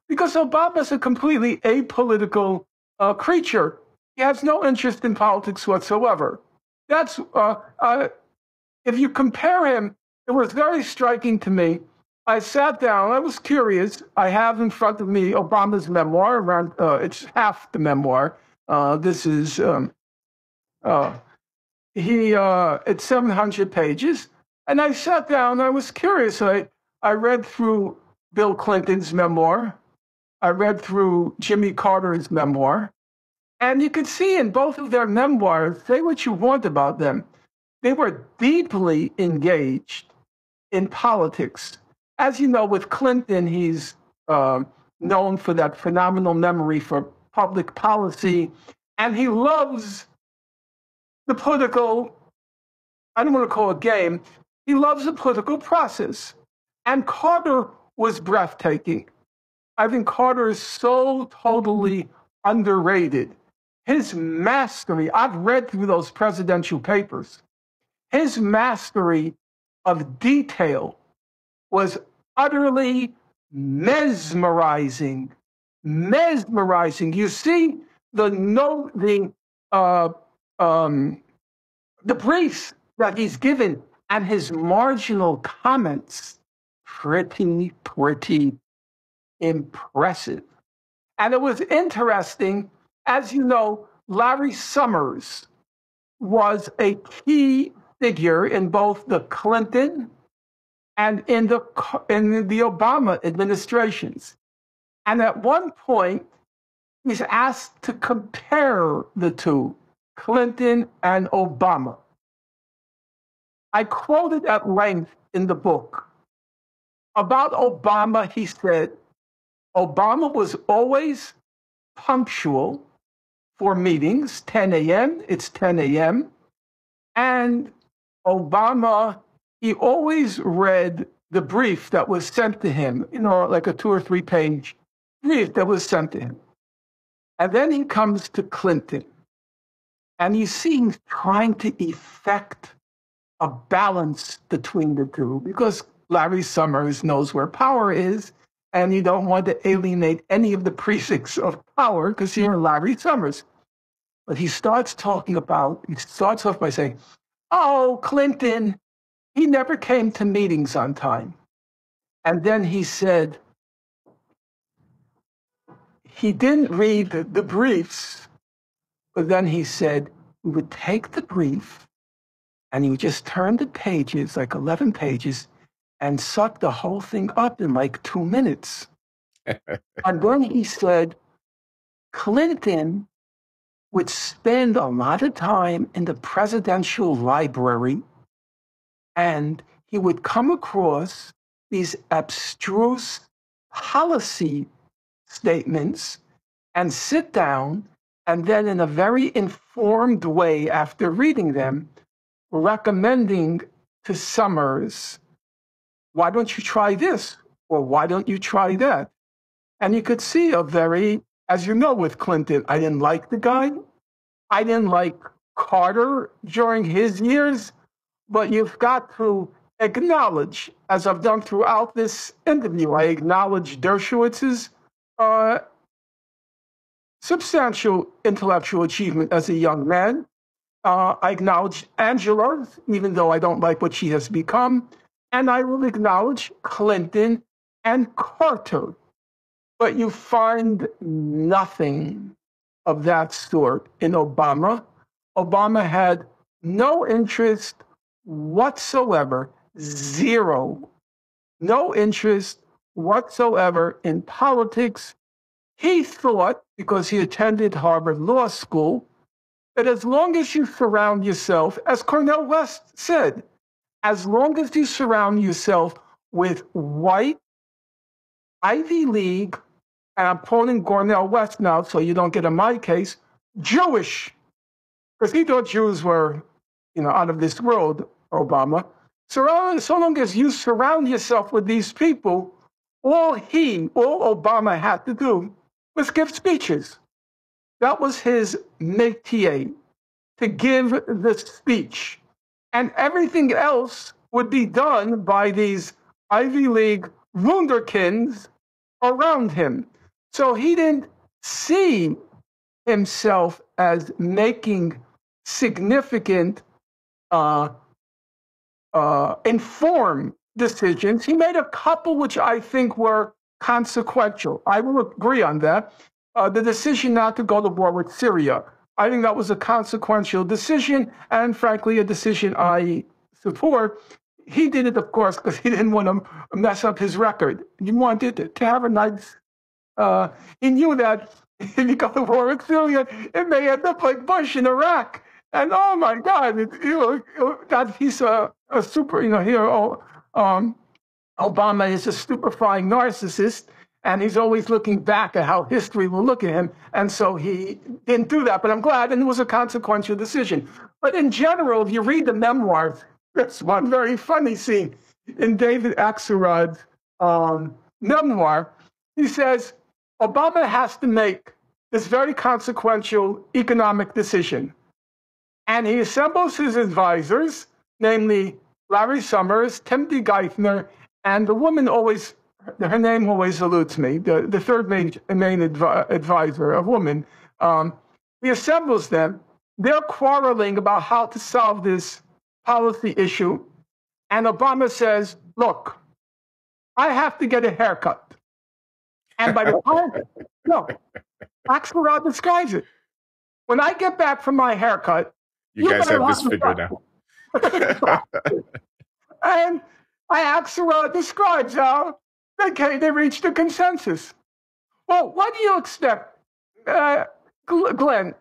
because Obama's a completely apolitical creature. He has no interest in politics whatsoever. That's if you compare him, it was very striking to me. I sat down. I was curious. I have in front of me Obama's memoir. Around it's half the memoir. This is it's 700 pages. And I sat down. I was curious. I read through Bill Clinton's memoir. I read through Jimmy Carter's memoir. And you could see in both of their memoirs, say what you want about them, they were deeply engaged in politics. As you know, with Clinton, he's known for that phenomenal memory for public policy, and he loves the political, I don't want to call it game, he loves the political process. And Carter was breathtaking. I think Carter is so totally underrated. His mastery, I've read through those presidential papers, his mastery of detail was utterly mesmerizing. Mesmerizing. You see the briefs that he's given and his marginal comments, pretty impressive. And it was interesting, as you know, Larry Summers was a key figure in both the Clinton and in the Obama administrations. And at one point, he's asked to compare the two, Clinton and Obama. I quoted at length in the book. About Obama, he said, Obama was always punctual for meetings, 10 a.m., it's 10 a.m., and Obama, he always read the brief that was sent to him, like a 2 or 3 page brief that was sent to him. And then he comes to Clinton, and he seems trying to effect a balance between the two, because Larry Summers knows where power is, and you don't want to alienate any of the precincts of power because you're Larry Summers. But he starts off by saying, oh, Clinton, he never came to meetings on time. And then he said, he didn't read the briefs, but then he said, we would take the brief and he would just turn the pages, like 11 pages, and suck the whole thing up in like 2 minutes. And then he said, Clinton would spend a lot of time in the presidential library, and he would come across these abstruse policy statements and sit down, and then in a very informed way, after reading them, recommending to Summers, why don't you try this? Or why don't you try that? And you could see a very, as you know, with Clinton, I didn't like the guy. I didn't like Carter during his years, but you've got to acknowledge, as I've done throughout this interview, I acknowledge Dershowitz's substantial intellectual achievement as a young man. I acknowledge Angela's, even though I don't like what she has become. And I will acknowledge Clinton and Carter. But you find nothing of that sort in Obama. Obama had no interest whatsoever, zero, no interest whatsoever in politics. He thought, because he attended Harvard Law School, that as long as you surround yourself, as Cornel West said, as long as you surround yourself with white, Ivy League, and I'm quoting Cornel West now so you don't get in my case, Jewish, because he thought Jews were, out of this world, Obama. So long as you surround yourself with these people, all Obama had to do was give speeches. That was his métier, to give the speech. And everything else would be done by these Ivy League wunderkinds around him. So he didn't see himself as making significant, uh, informed decisions. He made a couple which I think were consequential. I will agree on that. The decision not to go to war with Syria, I think that was a consequential decision, and frankly, a decision I support. He did it, of course, because he didn't want to mess up his record. He wanted to have a nice. He knew that if he got to war with Syria, it may end up like Bush in Iraq. And oh my God, that he's a super, Obama is a stupefying narcissist, and he's always looking back at how history will look at him. And so he didn't do that. But I'm glad, and it was a consequential decision. But in general, if you read the memoirs, there's one very funny scene in David Axelrod's memoir. He says, Obama has to make this very consequential economic decision. And he assembles his advisors, namely Larry Summers, Timothy Geithner, and the woman always, her name always eludes me, the third main advisor, a woman. He assembles them. They're quarreling about how to solve this policy issue. And Obama says, look, I have to get a haircut. And by the time, no, Axelrod describes it. When I get back from my haircut, you guys have this figured out. And Axelrod describes how they reached a consensus. Well, what do you expect? Glenn,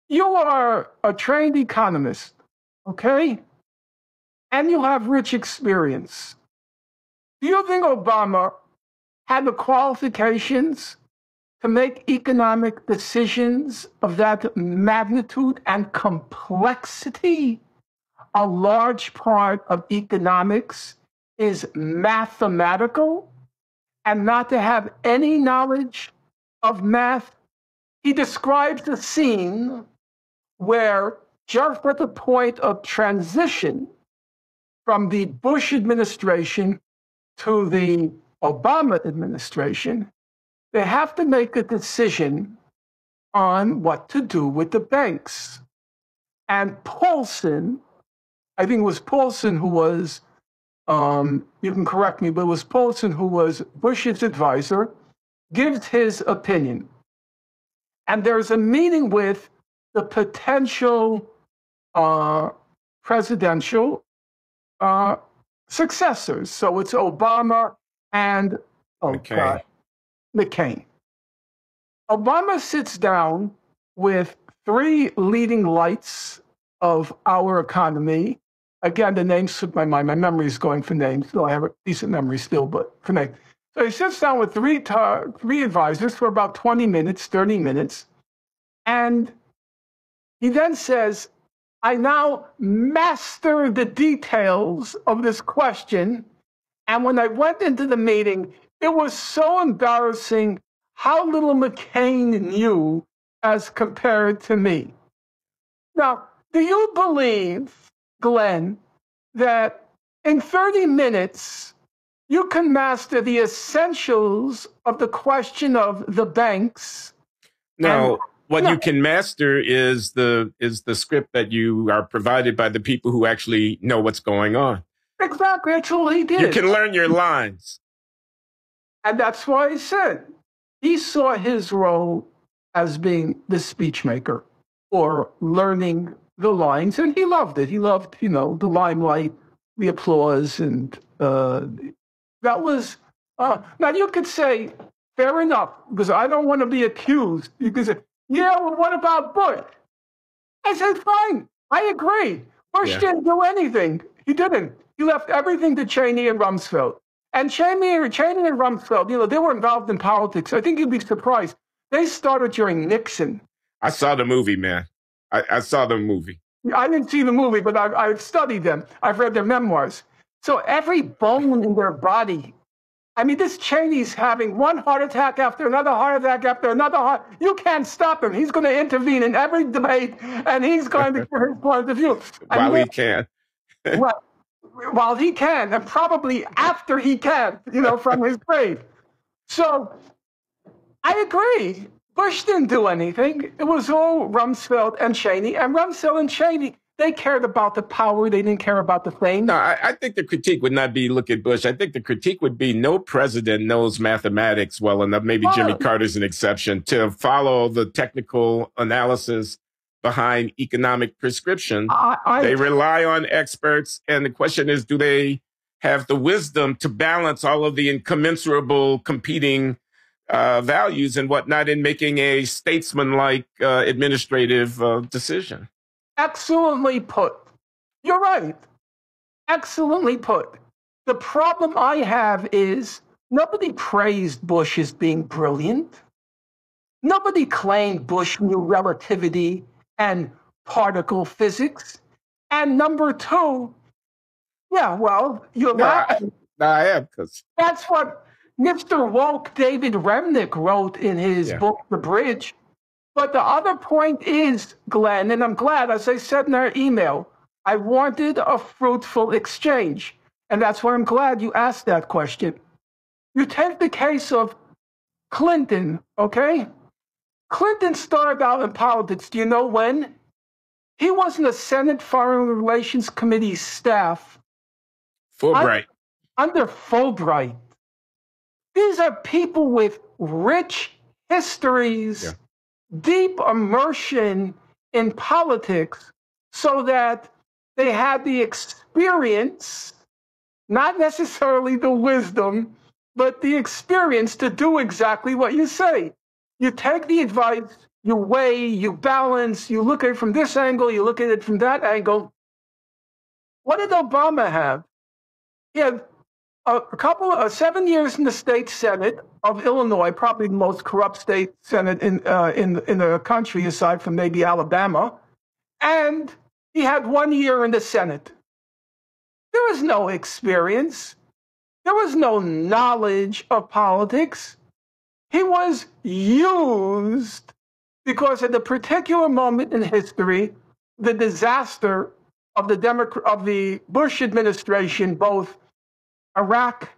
you are a trained economist, okay? And you have rich experience. Do you think Obama had the qualifications to make economic decisions of that magnitude and complexity? A large part of economics is mathematical, and not to have any knowledge of math. He describes a scene where, just at the point of transition from the Bush administration to the Obama administration, they have to make a decision on what to do with the banks. And Paulson, I think it was Paulson who was, you can correct me, but it was Paulson who was Bush's advisor, gives his opinion. And there's a meeting with the potential presidential successors. So it's Obama and McCain. Obama sits down with three leading lights of our economy. Again, the names slip my mind. My memory is going for names, so I have a decent memory still, but for names. So he sits down with three advisors for about 20 minutes, 30 minutes. And he then says, I now master the details of this question. And when I went into the meeting, it was so embarrassing how little McCain knew as compared to me. Now, do you believe, Glenn, that in 30 minutes, you can master the essentials of the question of the banks? No, what you can master is the script that you are provided by the people who actually know what's going on. Exactly, that's all he did. You can learn your lines. And that's why he said he saw his role as being the speechmaker or learning the lines, and he loved it. He loved, the limelight, the applause, and that was, now you could say, fair enough, because I don't want to be accused. You could say, yeah, well, what about Bush? I said, fine, I agree. Bush didn't do anything. He didn't. He left everything to Cheney and Rumsfeld. And Cheney and Rumsfeld, they were involved in politics. I think you'd be surprised. They started during Nixon. I saw the movie, man. I saw the movie. I didn't see the movie, but I've studied them. I've read their memoirs. So every bone in their body. I mean, this Cheney's having one heart attack after another heart attack after another heart. You can't stop him. He's going to intervene in every debate, and he's going to give his point of view. While he can. While he can, and probably after he can, from his grave. So I agree. Bush didn't do anything. It was all Rumsfeld and Cheney. And Rumsfeld and Cheney, they cared about the power. They didn't care about the fame. No, I think the critique would not be look at Bush. I think the critique would be no president knows mathematics well enough. Maybe Jimmy Carter's an exception to follow the technical analysis behind economic prescription. They rely on experts. And the question is, do they have the wisdom to balance all of the incommensurable competing values and whatnot in making a statesman-like administrative decision? Excellently put. You're right. Excellently put. The problem I have is nobody praised Bush as being brilliant. Nobody claimed Bush knew relativity and particle physics. And number two, yeah, well, you're laughing. No, I am, because that's what Mr. Woke David Remnick wrote in his book, The Bridge. But the other point is, Glenn, and I'm glad, as I said in our email, I wanted a fruitful exchange. And that's why I'm glad you asked that question. You take the case of Clinton, okay? Clinton started out in politics, do you know when? He was in the Senate Foreign Relations Committee staff. Fulbright. Under Fulbright. These are people with rich histories, deep immersion in politics, so that they had the experience, not necessarily the wisdom, but the experience to do exactly what you say. You take the advice, you weigh, you balance, you look at it from this angle, you look at it from that angle. What did Obama have? He had 7 years in the state Senate of Illinois, probably the most corrupt state Senate in the country, aside from maybe Alabama. And he had 1 year in the Senate. There was no experience. There was no knowledge of politics. He was used because at the particular moment in history, the disaster of the Bush administration, both Iraq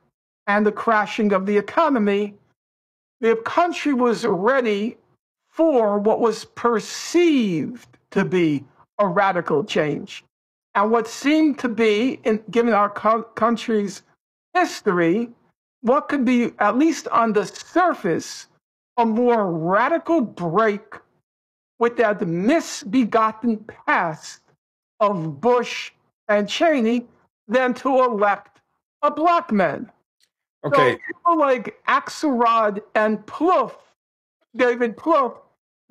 and the crashing of the economy, the country was ready for what was perceived to be a radical change. And what seemed to be, given our country's history, what could be, at least on the surface, a more radical break with that misbegotten past of Bush and Cheney than to elect a black man. Okay. So people like Axelrod and Plouffe, David Plouffe,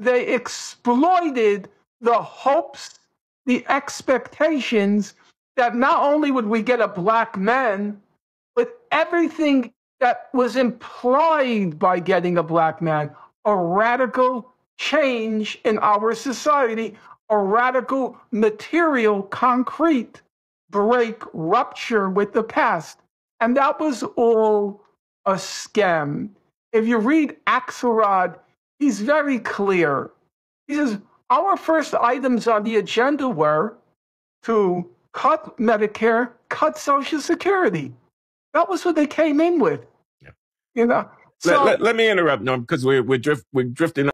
they exploited the hopes, the expectations that not only would we get a black man, but everything that was implied by getting a black man, a radical change in our society, a radical material, concrete break, rupture with the past. And that was all a scam. If you read Axelrod, he's very clear. He says, our first items on the agenda were to cut Medicare, cut Social Security. That was what they came in with. Yeah. You know. So, let me interrupt, Norm, because we're drifting